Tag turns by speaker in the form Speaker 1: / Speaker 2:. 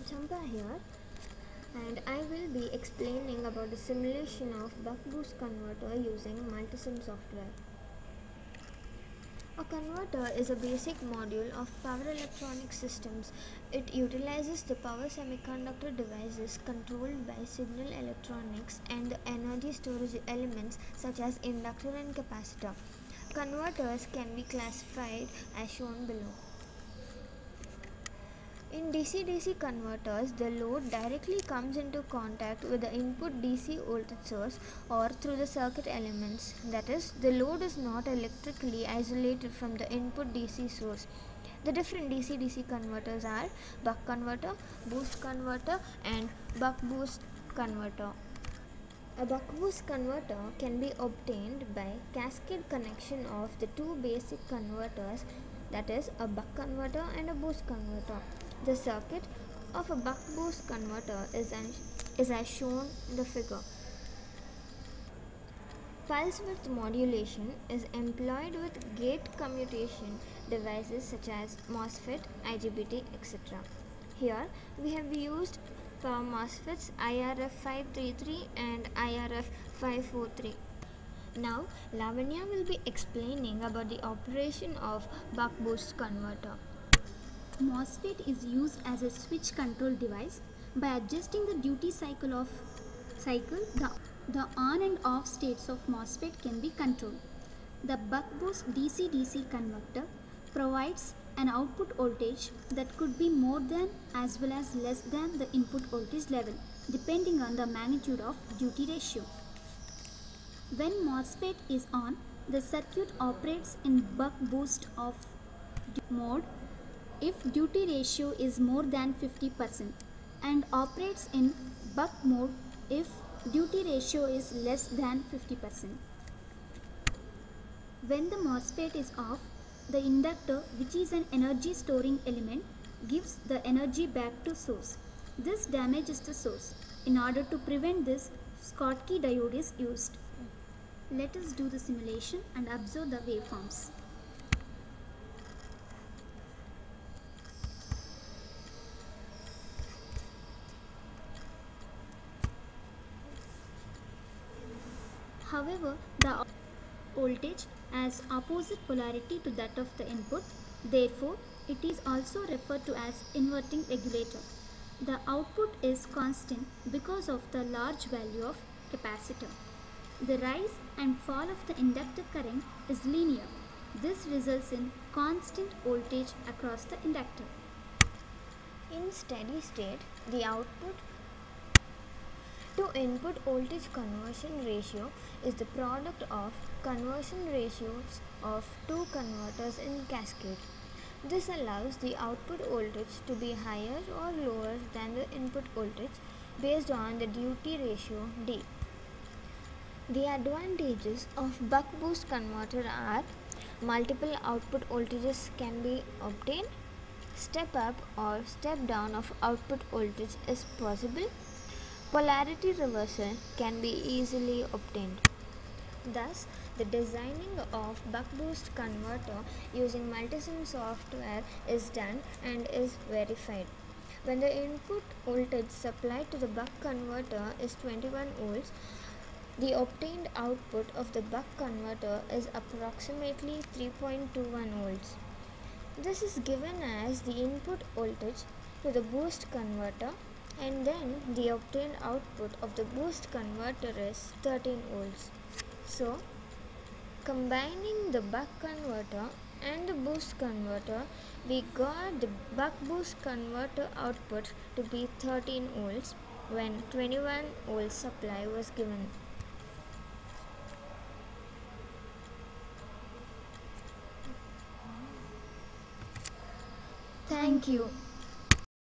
Speaker 1: Champa here, and I will be explaining about the simulation of buck-boost converter using Multisim software. A converter is a basic module of power electronic systems. It utilizes the power semiconductor devices controlled by signal electronics and the energy storage elements such as inductor and capacitor. Converters can be classified as shown below. In DC-DC converters, the load directly comes into contact with the input DC voltage source or through the circuit elements. That is, the load is not electrically isolated from the input DC source. The different DC-DC converters are buck converter, boost converter, and buck-boost converter. A buck-boost converter can be obtained by cascade connection of the two basic converters, that is, a buck converter and a boost converter. The circuit of a buck-boost converter is as shown in the figure. Pulse width modulation is employed with gate commutation devices such as MOSFET, IGBT, etc. Here we have used for MOSFETs IRF 533 and IRF 543. Now Lavanya will be explaining about the operation of buck-boost converter.
Speaker 2: MOSFET is used as a switch control device. By adjusting the duty cycle, the on and off states of MOSFET can be controlled. The buck-boost DC-DC converter provides an output voltage that could be more than as well as less than the input voltage level, depending on the magnitude of duty ratio. When MOSFET is on, the circuit operates in buck-boost off mode if duty ratio is more than 50% and operates in buck mode if duty ratio is less than 50%. When the MOSFET is off, the inductor, which is an energy storing element, gives the energy back to source. This damages the source. In order to prevent this, Schottky diode is used. Let us do the simulation and observe the waveforms. However, the voltage has opposite polarity to that of the input. Therefore, it is also referred to as inverting regulator. The output is constant because of the large value of capacitor. The rise and fall of the inductor current is linear. This results in constant voltage across the inductor.
Speaker 1: In steady state, the output to input voltage conversion ratio is the product of conversion ratios of two converters in cascade. This allows the output voltage to be higher or lower than the input voltage based on the duty ratio D. The advantages of buck-boost converter are multiple output voltages can be obtained, step up or step down of output voltage is possible, polarity reversal can be easily obtained. Thus, the designing of buck-boost converter using Multisim software is done and is verified. When the input voltage supplied to the buck converter is 21 volts, the obtained output of the buck converter is approximately 3.21 volts. This is given as the input voltage to the boost converter, and then the obtained output of the boost converter is 13 volts. So, combining the buck converter and the boost converter, we got the buck boost converter output to be 13 volts when 21 volts supply was given. Thank you.